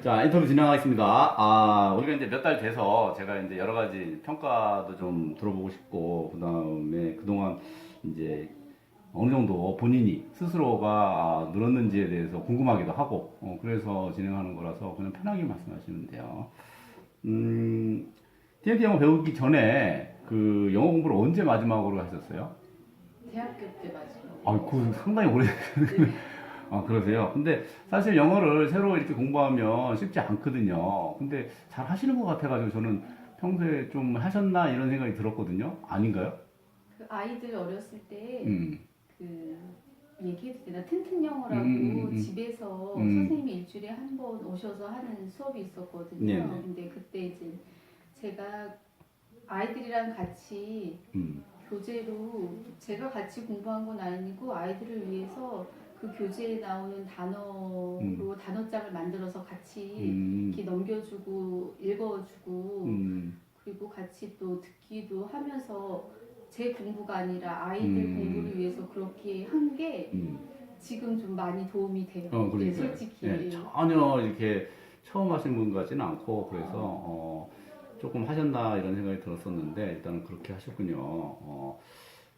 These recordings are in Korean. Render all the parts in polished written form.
자, 인터뷰 진행하겠습니다. 우리가 이제 몇 달 돼서 제가 이제 여러 가지 평가도 좀 들어보고 싶고, 그 다음에 그동안 이제 어느 정도 본인이 스스로가 늘었는지에 대해서 궁금하기도 하고, 그래서 진행하는 거라서 그냥 편하게 말씀하시면 돼요. TNT 영어 배우기 전에 그 영어 공부를 언제 마지막으로 하셨어요? 대학교 때 마지막. 그 상당히 오래. 그러세요? 근데 사실 영어를 새로 이렇게 공부하면 쉽지 않거든요. 근데 잘 하시는 것 같아가지고 저는 평소에 좀 하셨나 이런 생각이 들었거든요. 아닌가요? 그 아이들 어렸을 때 음, 그 얘기해도 되나? 튼튼 영어라고 음. 집에서 음. 선생님이 일주일에 한 번 오셔서 하는 수업이 있었거든요. 네네. 근데 그때 이제 제가 아이들이랑 같이 음, 교재로 제가 같이 공부한 건 아니고 아이들을 위해서 그 교재에 나오는 음, 단어로 단어장을 만들어서 같이 음, 이렇게 넘겨주고 읽어주고 음, 그리고 같이 또 듣기도 하면서 제 공부가 아니라 아이들 음, 공부를 위해서 그렇게 한 게 음. 지금 좀 많이 도움이 돼요. 예, 그러니까요. 솔직히. 예, 전혀 이렇게 처음 하신 분 같지는 않고, 그래서, 조금 하셨나 이런 생각이 들었었는데, 일단은 그렇게 하셨군요.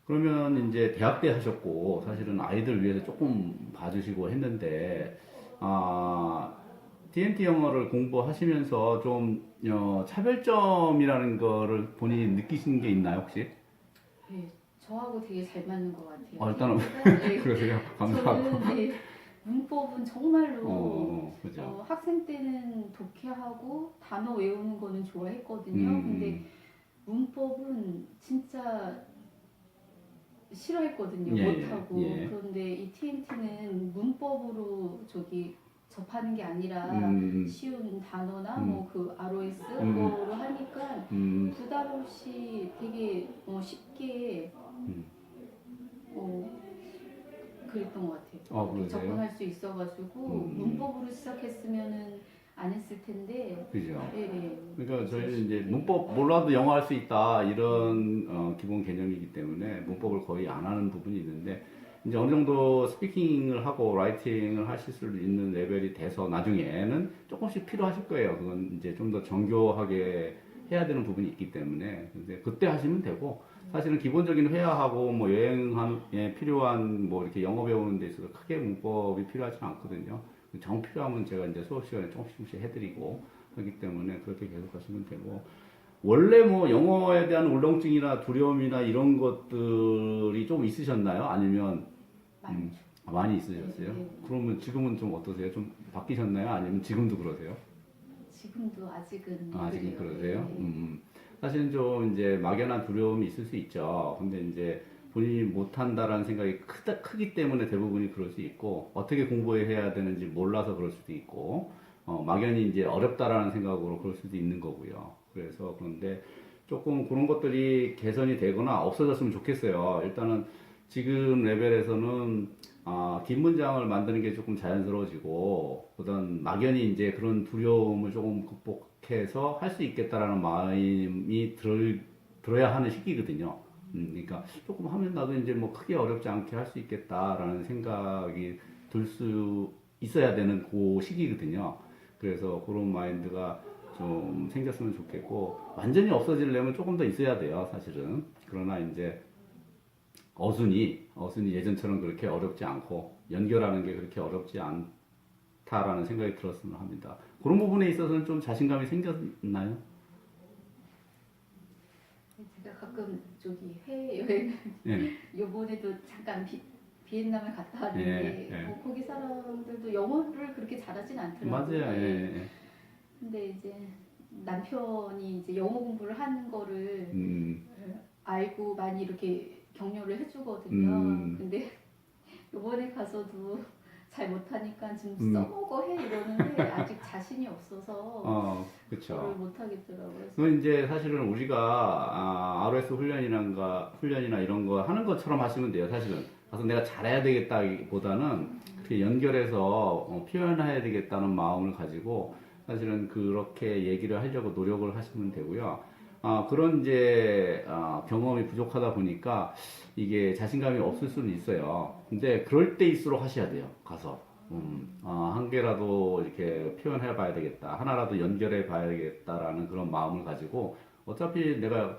그러면 이제 대학 때 하셨고, 사실은 아이들 위해서 조금 봐주시고 했는데, DNT 영어를 공부하시면서 좀, 차별점이라는 거를 본인이 느끼신 게 있나요, 혹시? 예, 저하고 되게 잘 맞는 것 같아요. 일단은, 예, 그러세요. 감사하고. 저는 문법은 정말로 그죠. 학생 때는 독해하고 단어 외우는 거는 좋아했거든요. 근데 음, 문법은 진짜 싫어했거든요. 예, 예, 못하고. 예. 그런데 이 TNT는 문법으로 접하는 게 아니라 음, 쉬운 단어나 음, 뭐 그 ROS 음, 그거로 하니까 음, 부담 없이 되게 쉽게 음. 어, 그랬던 것 같아요. 이렇게 그러세요? 접근할 수 있어가지고 음, 문법으로 시작했으면은 안 했을 텐데 그죠. 예, 예. 그러니까 그래서 저희는 이제 쉽게 문법 몰라도 영어 할 수 있다 이런 기본 개념이기 때문에 문법을 거의 안 하는 부분이 있는데 이제 어느 정도 스피킹을 하고 라이팅을 하실 수 있는 레벨이 돼서 나중에는 조금씩 필요하실 거예요. 그건 이제 좀 더 정교하게 해야 되는 부분이 있기 때문에 근데 그때 하시면 되고 사실은 기본적인 회화하고 뭐 여행에 필요한 뭐 이렇게 영어 배우는 데 있어서 크게 문법이 필요하지 않거든요. 정 필요하면 제가 이제 수업 시간에 조금씩 해드리고 하기 때문에 그렇게 계속 하시면 되고 원래 뭐 영어에 대한 울렁증이나 두려움이나 이런 것들이 좀 있으셨나요? 아니면 음, 많죠. 많이 예, 있으셨어요? 예. 그러면 지금은 좀 어떠세요? 좀 바뀌셨나요? 아니면 지금도 그러세요? 지금도 아직은 아직은 그래요. 그러세요? 예, 예. 사실은 좀 이제 막연한 두려움이 있을 수 있죠. 근데 이제 본인이 못한다라는 생각이 크기 때문에 대부분이 그럴 수 있고, 어떻게 공부해야 되는지 몰라서 그럴 수도 있고, 막연히 이제 어렵다라는 생각으로 그럴 수도 있는 거고요. 그래서 그런데 조금 그런 것들이 개선이 되거나 없어졌으면 좋겠어요. 일단은 지금 레벨에서는 긴 문장을 만드는 게 조금 자연스러워지고, 그다음 막연히 이제 그런 두려움을 조금 극복해서 할 수 있겠다라는 마음이 들어야 하는 시기거든요. 그러니까 조금 하면 나도 이제 뭐 크게 어렵지 않게 할 수 있겠다라는 생각이 들 수 있어야 되는 그 시기거든요. 그래서 그런 마인드가 좀 생겼으면 좋겠고, 완전히 없어지려면 조금 더 있어야 돼요, 사실은. 그러나 이제 어순이 예전처럼 그렇게 어렵지 않고 연결하는 게 그렇게 어렵지 않다라는 생각이 들었으면 합니다. 그런 부분에 있어서는 좀 자신감이 생겼나요? 제가 가끔 해외여행 예, 요번에도 잠깐 비엔남을 갔다 예, 왔는데 예. 거기 사람들도 영어를 그렇게 잘하진 맞아요. 않더라고요. 예. 예, 예. 근데 이제 남편이 이제 영어 공부를 하는 거를 음, 알고 많이 이렇게 격려를 해주거든요. 음, 근데 요번에 가서도 잘 못하니까 좀 음. 써먹어 해 이러는데 아직 자신이 없어서 그거를 그쵸. 못하겠더라고요. 그래서 그건 이제 사실은 우리가 ROS 훈련이나 이런 거 하는 것처럼 하시면 돼요. 사실은 가서 내가 잘해야 되겠다기보다는 그렇게 연결해서 표현해야 되겠다는 마음을 가지고 사실은 그렇게 얘기를 하려고 노력을 하시면 되고요. 그런 이제 경험이 부족하다 보니까 이게 자신감이 없을 수는 있어요. 근데 그럴 때일수록 하셔야 돼요. 가서. 한 개라도 이렇게 표현해 봐야 되겠다. 하나라도 연결해 봐야겠다라는 그런 마음을 가지고 어차피 내가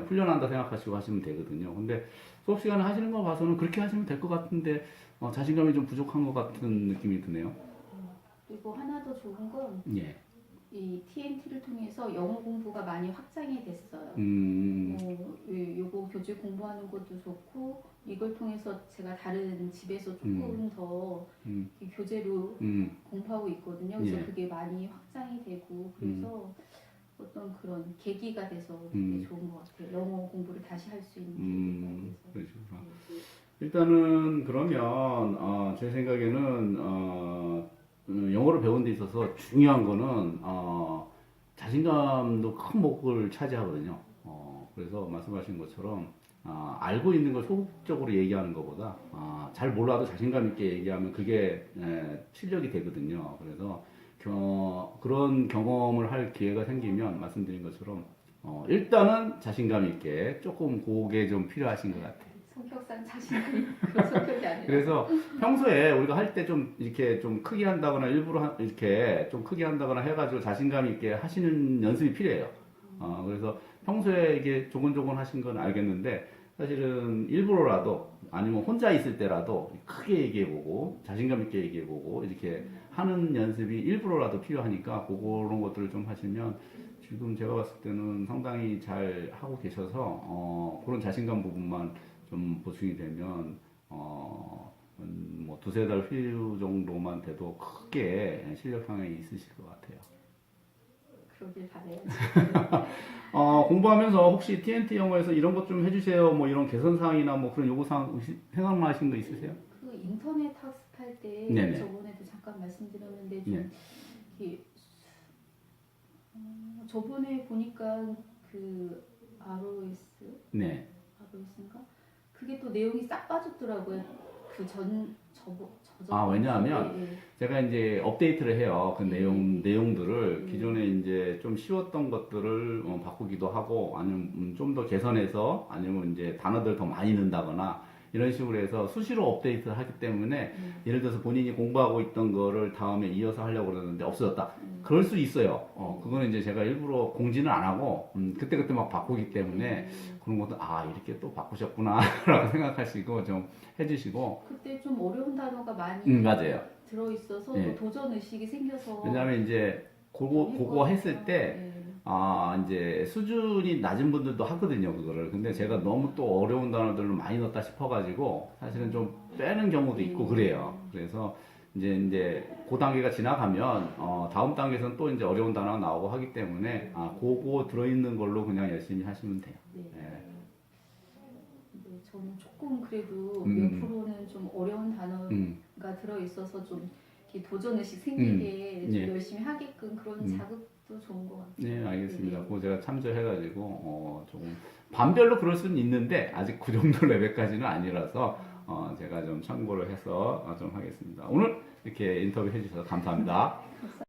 훈련한다 생각하시고 하시면 되거든요. 근데 수업 시간에 하시는 거 봐서는 그렇게 하시면 될 것 같은데 자신감이 좀 부족한 것 같은 느낌이 드네요. 그리고 하나 더 좋은 건 예. 이 TNT를 통해서 영어 공부가 많이 확장이 됐어요. 요거 교재 공부하는 것도 좋고 이걸 통해서 제가 다른 집에서 조금 더 이 교재로 공부하고 있거든요. 그래서 예. 그게 많이 확장이 되고 그래서 어떤 그런 계기가 돼서 되게 좋은 것 같아요. 영어 공부를 다시 할 수 있는 계기가 돼서. 그러시구나. 일단은 그러면 제 생각에는 영어를 배우는 데 있어서 중요한 거는 자신감도 큰 목을 차지하거든요. 그래서 말씀하신 것처럼 알고 있는 걸 소극적으로 얘기하는 것보다 잘 몰라도 자신감 있게 얘기하면 그게 실력이 되거든요. 그래서 그런 경험을 할 기회가 생기면 말씀드린 것처럼 일단은 자신감 있게 조금 그게 좀 필요하신 것 같아요. 성격상 자신감이 그런 성격이 아니라 그래서 평소에 우리가 할 때 좀 이렇게 좀 크게 한다거나 일부러 이렇게 좀 크게 한다거나 해가지고 자신감 있게 하시는 연습이 필요해요. 그래서 평소에 이게 조곤조곤 하신 건 알겠는데 사실은 일부러라도 아니면 혼자 있을 때라도 크게 얘기해보고 자신감 있게 얘기해보고 이렇게 하는 연습이 일부러라도 필요하니까 그런 것들을 좀 하시면 지금 제가 봤을 때는 상당히 잘 하고 계셔서 그런 자신감 부분만 좀 보충이 되면 뭐 두세 달 후 정도만 돼도 크게 실력 향에 있으실 것 같아요. 그러길 바라요. 공부하면서 혹시 TNT 영어에서 이런 것 좀 해주세요. 뭐 이런 개선사항이나 뭐 그런 요구사항 생각나시는 거 있으세요? 그 인터넷 학습할 때 네네. 저번에도 잠깐 말씀드렸는데 좀 네. 이렇게 저번에 보니까 그 네. ROS인가? 그게 또 내용이 싹 빠졌더라고요. 왜냐하면 제가 이제 업데이트를 해요. 그 내용들을 네. 기존에 이제 좀 쉬웠던 것들을 바꾸기도 하고 아니면 좀 더 개선해서 아니면 이제 단어들 더 많이 넣는다거나 이런 식으로 해서 수시로 업데이트를 하기 때문에 예를 들어서 본인이 공부하고 있던 거를 다음에 이어서 하려고 그러는데 없어졌다. 그럴 수 있어요. 그거는 이제 제가 일부러 공지는 안 하고 그때그때 막 바꾸기 때문에 그런 것도 이렇게 또 바꾸셨구나 라고 생각하시고 좀 해주시고 그때 좀 어려운 단어가 많이 맞아요. 들어있어서 네. 또 도전 의식이 생겨서 왜냐하면 이제 그거 했을 때 이제 수준이 낮은 분들도 하거든요, 그거를. 근데 제가 너무 또 어려운 단어들을 많이 넣었다 싶어가지고, 사실은 좀 빼는 경우도 있고 그래요. 그래서 이제 그 단계가 지나가면, 다음 단계에서는 또 이제 어려운 단어가 나오고 하기 때문에, 그거 들어있는 걸로 그냥 열심히 하시면 돼요. 네. 네. 근데 저는 조금 그래도 몇 프로는 좀 어려운 단어가 들어있어서 좀 이렇게 도전 의식 생기게 좀 예. 열심히 하게끔 그런 자극도 좋은 것 같아요. 네, 알겠습니다. 네. 그거 제가 참조해가지고, 조금, 반별로 그럴 수는 있는데, 아직 그 정도 레벨까지는 아니라서, 제가 좀 참고를 해서 좀 하겠습니다. 오늘 이렇게 인터뷰 해주셔서 감사합니다.